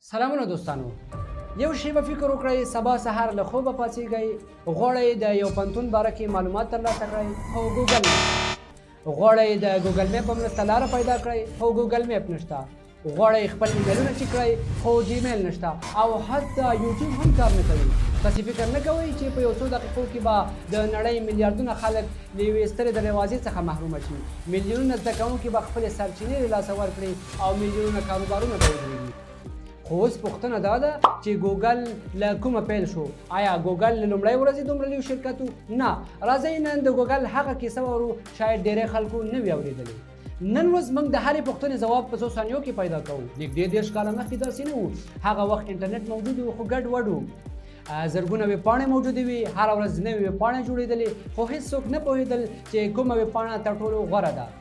سلامونه دوستانو. یو شی به فکر وکړئ سبا سهار له خوبه پاڅېږئ، غواړئ د یو پوهنتون باره کې معلومات ترلاسه کړئ خو ګوګل نه. غواړئ د ګوګل میپ په مرسته لاره پیدا کړئ خو ګوګل میپ نشته. غواړئ خپل ایمیلونه چک کړئ خو جیمیل نشته او حتی یوټیوب هم کار نه کوي. تاسې فکر نه کوئ چې په یو څو دقیقو کې به د نړۍ میلیارډونه خلک له یوې سترې دروازې څخه محرومه شي. میلیونونه زده کوونکي به خپلې سرچینې له لاسه ورکړي او میلیونونه کاروبارونه به ودرېږي. خو اوس پوښتنه دا ده چې ګوګل له کومه پیل شو؟ آیا ګوګل له لومړۍ ورځې دومره لوی شرکت و؟ نه. راځئ نن د ګوګل هغه کیسه وورو شاید ډېری خلکو نه وي اورېدلې. نن ورځ موږ د هرې پوښتنې ځواب په څو ثانیو کې پیدا کوو. نږدې 30 کاله مخکې داسې نه و. هغه وخت انټرنیټ موجود و خو ګډ وډ و. زرګونه ویبپاڼې موجودې وي، هره ورځ نوې ویبپاڼې جوړېدلې خو هېڅوک نه پوهېدل چې کومه ویبپاڼه تر ټولو غوره ده.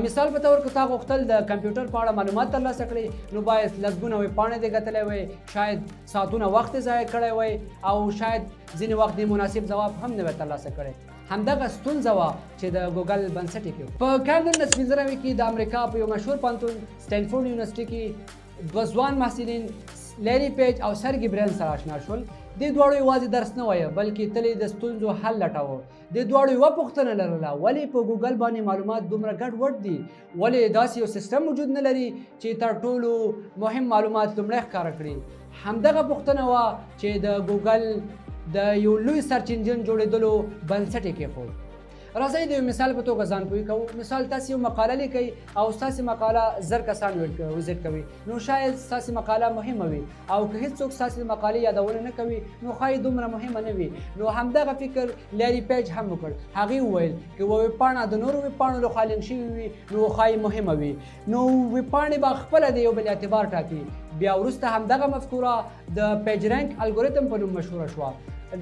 مثال په تور که تا غوښتل د کمپیوټر په اړه معلومات ترلاسه کړې نو باید لسګونه ویبپاڼې دې کتلی وی، شاید ساعتونه وخت یې ضایع کړی وی او شاید ځینې وخت دې مناسب ځواب هم نه وی ترلاسه کړی. همدغه ستونزه وه چې د ګوګل بنسټ یې کېښود. په کال 1995 کې د امریکا په یو مشهور پوهنتون سټینفورډ یونیورسټي کې دوه ځوان محصلین لیری پیج او سرګي برین سره اشنا شول. دې دواړو یوازې درس نه وایه بلکې تل یې د ستونزو حل لټاوه. دې دواړو یوه پوښتنه لرله، ولې په ګوګل باندې معلومات دومره ګډ وډ دي؟ ولې داسې یو سیستم وجود نه لري چې تر ټولو مهم معلومات لومړی ښکاره کړي؟ همدغه پوښتنه وه چې د ګوګل د یو لوی سرچ انجن جوړېدلو بنسټ یې کېښود. راځئ د یو مثال په توګه ځان پوه کوو. مثال تاسې یو مقاله لیکئ او ستاسې مقاله 1000 کسان وزټ کوي نو شاید ستاسې مقاله مهمه وي او که هېڅوک ستاسې مقالې یادونه نه کوي نو ښایي دومره مهمه نه وي. نو همدغه فکر لیری پیج هم وکړ. هغې وویل که یوه ویبپاڼه د نورو ویبپاڼو لخوا لینک شوې وي نو ښایي مهمه وي. نو ویبپاڼې به خپله د یو بل اعتبار ټاکي. بیا وروسته همدغه مفکوره د پیج رینک الګوریتم په نوم مشهوره شوه.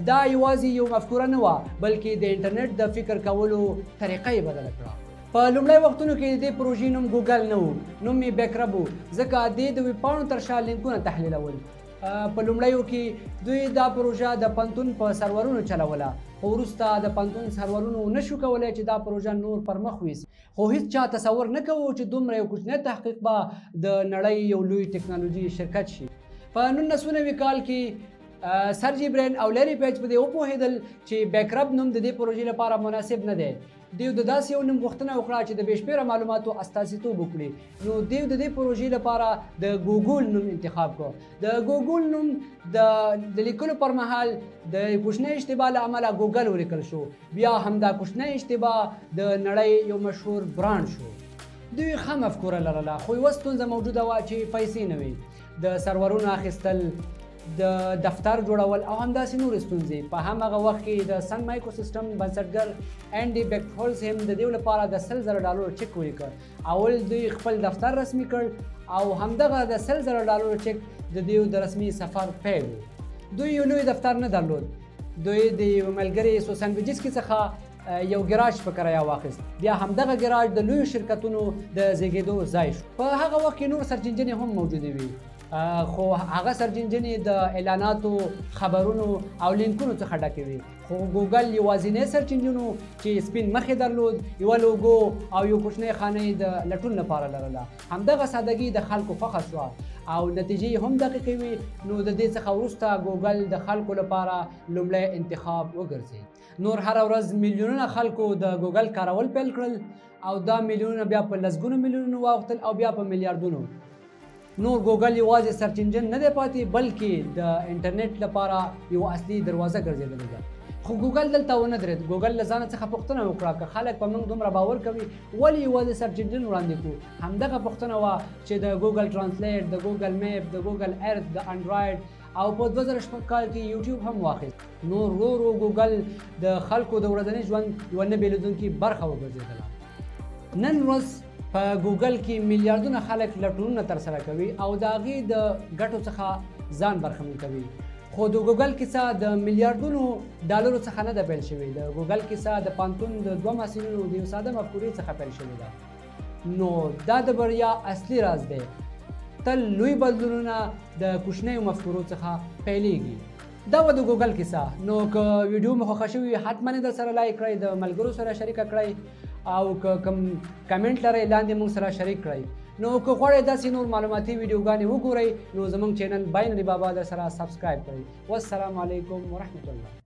دا یوازې یو مفکوره نه وه بلکې د انټرنیټ د فکر کولو طریقه یې بدله کړه. په لومړی وختونو کې د دې پروژې نوم ګوګل نه و، نوم یې بیکرب و ځکه دې د ویبپاڼو تر شا لینکونه تحلیلول. په لومړیو کې دوی دا پروژه د پوهنتون په سرورونو چلوله خو وروسته د پوهنتون سرورونو نشو کولی چې دا پروژه نور پر مخ ویسي. خو هیڅ چا تصور نه کوو چې دومره یو کوچنی تحقیق به د نړۍ یو لوی ټکنالوژي شرکت شي. په 1990 کال کې سرجي برین او لیری پیج په دې وپوهېدل چې بیکرب نوم د دې پروژې لپاره مناسب نه دی. دوی د داسې یو نوم غوښتنه وکړه چې د بې شمېره معلوماتو استازیتوب وکړي. نو دوی د دې پروژې لپاره د ګوګل نوم انتخاب کړ. د ګوګل نوم د لیکلو پر مهال د کوچنۍ اشتباه له امله ګوګل ولیکل شو. بیا همدا کوچنۍ اشتباه د نړۍ یو مشهور برانډ شو. دوی ښه مفکوره لرله خو یوه ستونزه موجوده وه چې پیسې نه وي. د سرورونو اخیستل، د دفتر جوړول او همداسې نورې ستونزې. په هماغه وخت کې د سن مایکرو سیسټم بنسټګر انډي بیکهولز هم د دې لپاره د $100,000 چک ولیکه. اول دوی خپل دفتر رسمي کړ او همدغه د $100,000 چک د دوی د رسمي سفر پیل و. دوی یو لوی دفتر نه درلود. دوی د یو ملګري سوسنویجسکي څخه یو ګراج په کرایه واخیست. بیا همدغه ګراج د لویو شرکتونو د زیږېدو ځای شو. په هغه وخت کې نور سرچ انجنې هم موجودې وي خو هغه سرچ انجنې د اعلاناتو، خبرونو او لینکونو څخه ډکې وي. خو ګوګل یوازینی سرچ انجن و چې سپین مخ یې درلود، یوه لوګو او یو کوچنی خانه یې د لټون لپاره لرله. همدغه سادګي د خلکو خوښه شوه او نتیجې هم دقیقې وي. نو د دې څخه وروسته ګوګل د خلکو لپاره لومړی انتخاب وګرځېد. نور هره ورځ میلیونونه خلکو د ګوګل کارول پیل کړل او دا میلیونونه بیا په لسګونو میلیونونو واوښتل او بیا په میلیارډونو. نور ګوګل یوازې سرچ انجن نه دی پاتې بلکې د انټرنیټ لپاره یو اصلي دروازه ګرځېدلې ده. خو ګوګل دلته ونه درېد. ګوګل له ځانه څخه پوښتنه وکړه که خلک په موږ دومره باور کوي ولې یوازې سرچ انجن وړاندې کړو. همدغه پوښتنه وه چې د ګوګل ټرانسلیټ، د ګوګل میپ، د ګوګل ارث، د انډرایډ او په 2006 کال کې یوټیوب هم واخیست. نور ورو ورو ګوګل د خلکو د ورځني ژوند یوه نه بېلېدونکې برخه وګرځېدله. نن ورځ په ګوګل کې میلیارډونه خلک لټونونه ترسره کوي او د هغې د ګټو څخه ځان برخمن کوي. خو د ګوګل کیسه د میلیارډونو ډالرو څخه نه ده پیل شوې. د ګوګل کیسه د پوهنتون د دوه محصلینو د یو ساده مفکورې څخه پیل شوې ده. نو دا د بریا اصلي راز دی. تل لوی بدلونونه د کوچنیو مفکورو څخه پیلېږي. دا و د ګوګل کیسه. نو که ویډیو مو خوښه شوې وي حتما یې درسره لایک کړئ، د ملګرو سره شریکه کړئ او که کوم کمنټ لرئ لاندې موږ سره شریک کړئ. نو که غواړئ داسې نور معلوماتي ویډیوګانې وګورئ نو زموږ چینل باینري بابا در سره سبسکرایب کړئ. والسلام علیکم ورحمة الله.